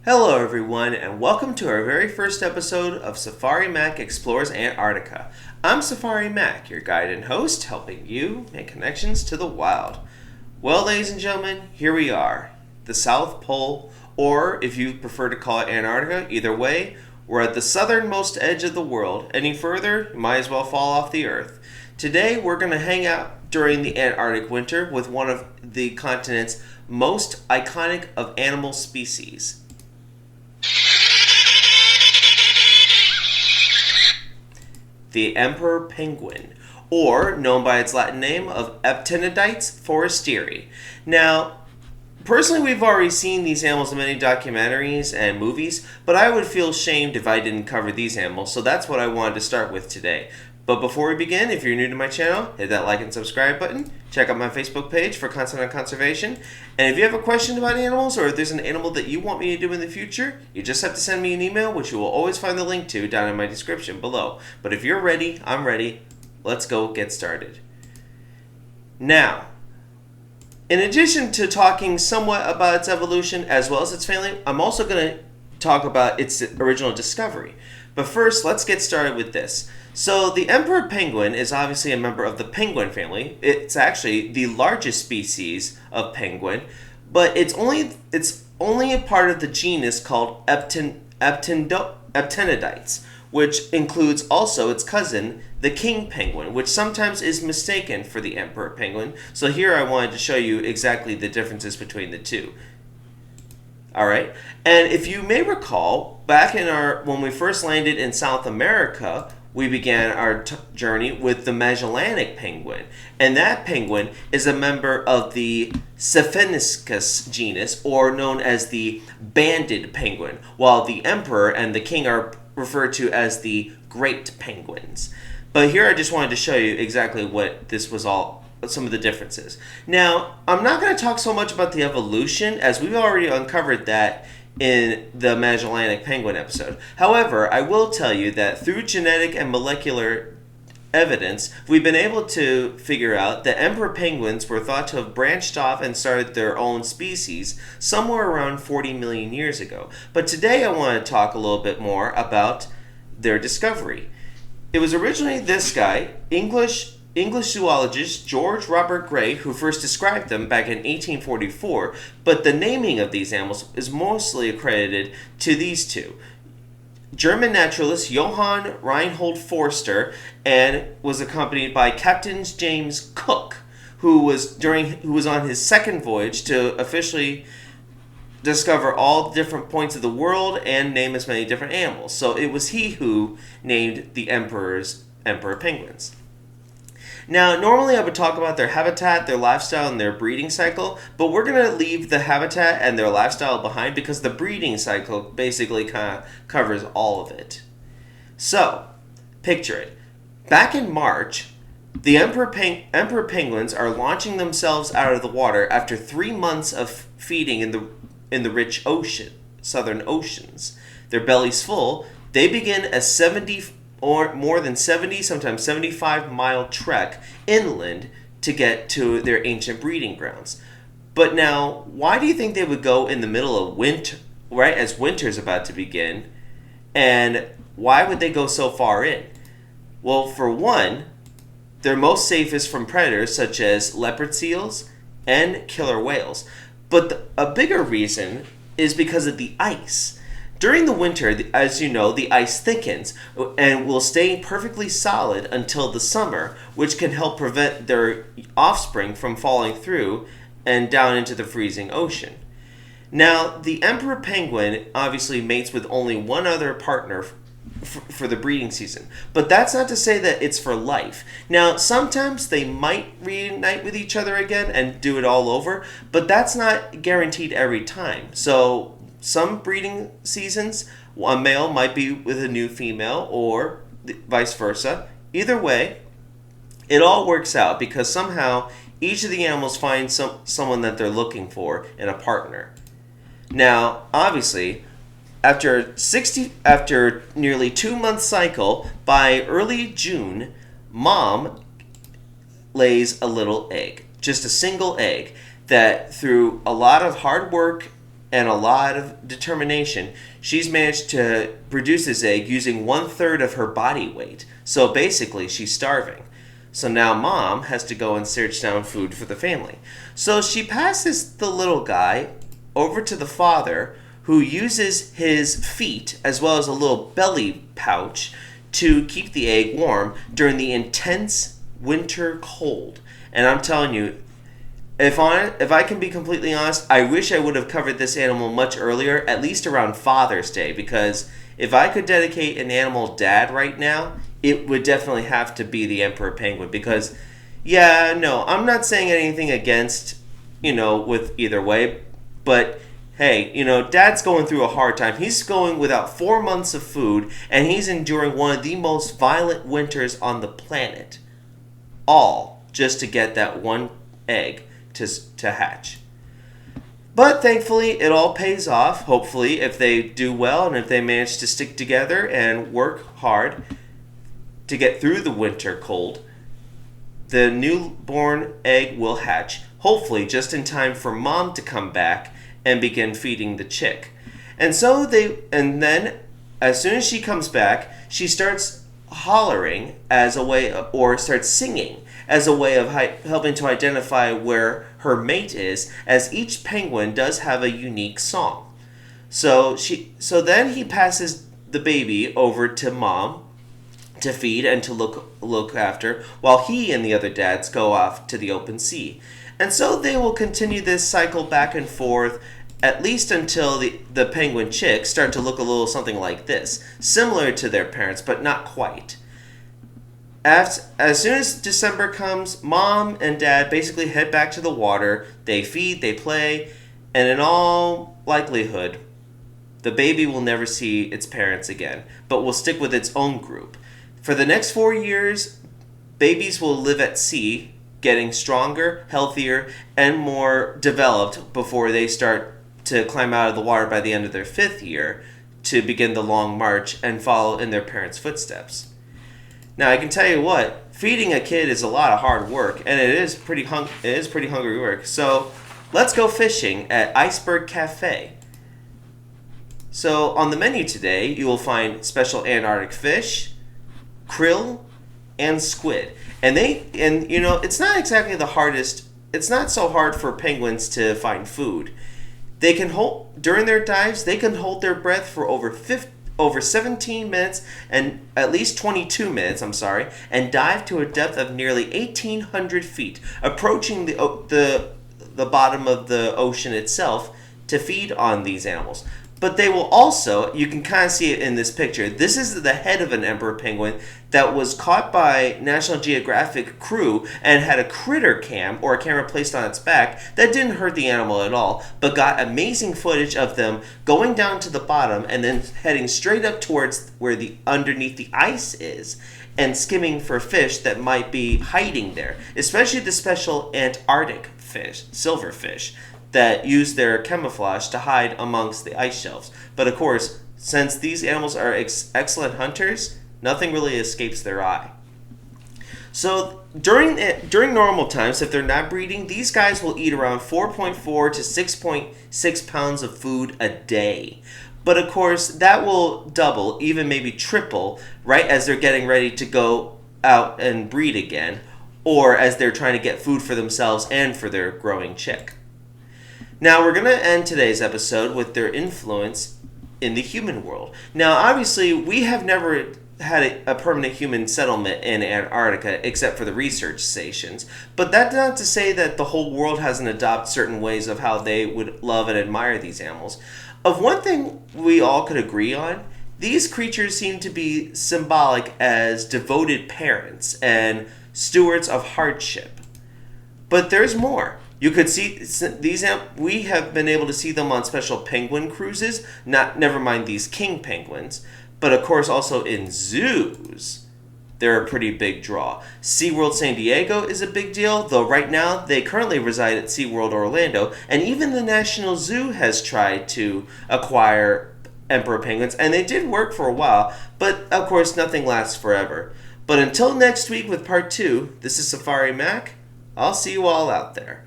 Hello, everyone, and welcome to our very first episode of Safari Mack Explores Antarctica. I'm Safari Mack, your guide and host, helping you make connections to the wild. Well, ladies and gentlemen, here we are, the South Pole, or if you prefer to call it Antarctica, either way, we're at the southernmost edge of the world. Any further, you might as well fall off the Earth. Today, we're going to hang out during the Antarctic winter with one of the continent's most iconic of animal species. The emperor penguin, or known by its Latin name of Aptenidites forestieri. Now, personally, we've already seen these animals in many documentaries and movies, but I would feel shamed if I didn't cover these animals, so that's what I wanted to start with today. But before we begin, if you're new to my channel, hit that like and subscribe button. Check out my Facebook page for content on conservation. And if you have a question about animals, or if there's an animal that you want me to do in the future, you just have to send me an email, which you will always find the link to down in my description below. But if you're ready, I'm ready. Let's go get started. Now, in addition to talking somewhat about its evolution as well as its family, I'm also going to talk about its original discovery. But first, let's get started with this. So the emperor penguin is obviously a member of the penguin family. It's actually the largest species of penguin, but it's only a part of the genus called Aptenidites, which includes also its cousin, the king penguin, which sometimes is mistaken for the emperor penguin. So here I wanted to show you exactly the differences between the two. Alright, and if you may recall, back in when we first landed in South America, we began our journey with the Magellanic penguin. And that penguin is a member of the Cepheniscus genus, or known as the banded penguin, while the emperor and the king are referred to as the great penguins. But here I just wanted to show you exactly what this was all, some of the differences. Now, I'm not going to talk so much about the evolution, as we've already uncovered that in the Magellanic penguin episode. However, I will tell you that through genetic and molecular evidence, we've been able to figure out that emperor penguins were thought to have branched off and started their own species somewhere around 40 million years ago. But today I want to talk a little bit more about their discovery. It was originally this guy, English zoologist George Robert Gray, who first described them back in 1844, but the naming of these animals is mostly accredited to these two. German naturalist Johann Reinhold Forster, and was accompanied by Captain James Cook, who was on his second voyage to officially discover all different points of the world and name as many different animals. So it was he who named the emperor penguins. Now, normally I would talk about their habitat, their lifestyle, and their breeding cycle, but we're going to leave the habitat and their lifestyle behind because the breeding cycle basically kind of covers all of it. So, picture it. Back in March, the emperor penguins are launching themselves out of the water after 3 months of feeding in the rich southern oceans. Their bellies full, they begin a 70 or more than 70, sometimes 75-mile trek inland to get to their ancient breeding grounds. But now, why do you think they would go in the middle of winter, right as winter's about to begin? And why would they go so far in? Well, for one, they're most safest from predators such as leopard seals and killer whales. But a bigger reason is because of the ice. During the winter, as you know, the ice thickens and will stay perfectly solid until the summer, which can help prevent their offspring from falling through and down into the freezing ocean. Now, the emperor penguin obviously mates with only one other partner for the breeding season, but that's not to say that it's for life. Now, sometimes they might reunite with each other again and do it all over, but that's not guaranteed every time. So some breeding seasons, a male might be with a new female or vice versa. Either way, it all works out because somehow each of the animals finds someone that they're looking for in a partner. Now, obviously, after nearly 2-month cycle, by early June, mom lays a little egg, just a single egg, that through a lot of hard work and a lot of determination, she's managed to produce this egg using 1/3 of her body weight. So basically, she's starving. So now mom has to go and search down food for the family. So she passes the little guy over to the father, who uses his feet as well as a little belly pouch to keep the egg warm during the intense winter cold. And I'm telling you, if I can be completely honest, I wish I would have covered this animal much earlier, at least around Father's Day, because if I could dedicate an animal dad right now, it would definitely have to be the emperor penguin. Because, yeah, no, I'm not saying anything against, with either way, but hey, dad's going through a hard time. He's going without 4 months of food, and he's enduring one of the most violent winters on the planet. All just to get that one egg to hatch. But thankfully, it all pays off, hopefully, if they do well and if they manage to stick together and work hard to get through the winter cold. The newborn egg will hatch, hopefully just in time for mom to come back and begin feeding the chick. And then as soon as she comes back, she starts hollering as a way of, or starts singing as a way of helping to identify where her mate is, as each penguin does have a unique song. So then he passes the baby over to mom to feed and to look after, while he and the other dads go off to the open sea. And so they will continue this cycle back and forth, at least until the penguin chicks start to look a little something like this, similar to their parents, but not quite. As soon as December comes, mom and dad basically head back to the water, they feed, they play, and in all likelihood, the baby will never see its parents again, but will stick with its own group. For the next 4 years, babies will live at sea, getting stronger, healthier, and more developed before they start to climb out of the water by the end of their 5th year to begin the long march and follow in their parents' footsteps. Now, I can tell you what, feeding a kid is a lot of hard work, and it is pretty hungry work. So let's go fishing at Iceberg Cafe. So on the menu today, you will find special Antarctic fish, krill, and squid. And it's not exactly the hardest. It's not so hard for penguins to find food. They can during their dives, they can hold their breath for over 17 minutes and at least 22 minutes, and dive to a depth of nearly 1,800 feet, approaching the bottom of the ocean itself to feed on these animals. But they will also, you can kind of see it in this picture, this is the head of an emperor penguin that was caught by National Geographic crew and had a critter cam, or a camera placed on its back, that didn't hurt the animal at all, but got amazing footage of them going down to the bottom and then heading straight up towards where underneath the ice is, and skimming for fish that might be hiding there, especially the special Antarctic fish, silverfish, that use their camouflage to hide amongst the ice shelves. But of course, since these animals are excellent hunters, nothing really escapes their eye. So during normal times, if they're not breeding, these guys will eat around 4.4 to 6.6 pounds of food a day. But of course, that will double, even maybe triple, right as they're getting ready to go out and breed again, or as they're trying to get food for themselves and for their growing chick. Now, we're going to end today's episode with their influence in the human world. Now, obviously, we have never had a permanent human settlement in Antarctica except for the research stations. But that's not to say that the whole world hasn't adopted certain ways of how they would love and admire these animals. Of one thing we all could agree on, these creatures seem to be symbolic as devoted parents and stewards of hardship. But there's more. You could see these. We have been able to see them on special penguin cruises. Never mind these king penguins, but of course also in zoos. They're a pretty big draw. SeaWorld San Diego is a big deal, though right now they currently reside at SeaWorld Orlando, and even the National Zoo has tried to acquire emperor penguins, and they did work for a while, but of course nothing lasts forever. But until next week with part 2, this is Safari Mack. I'll see you all out there.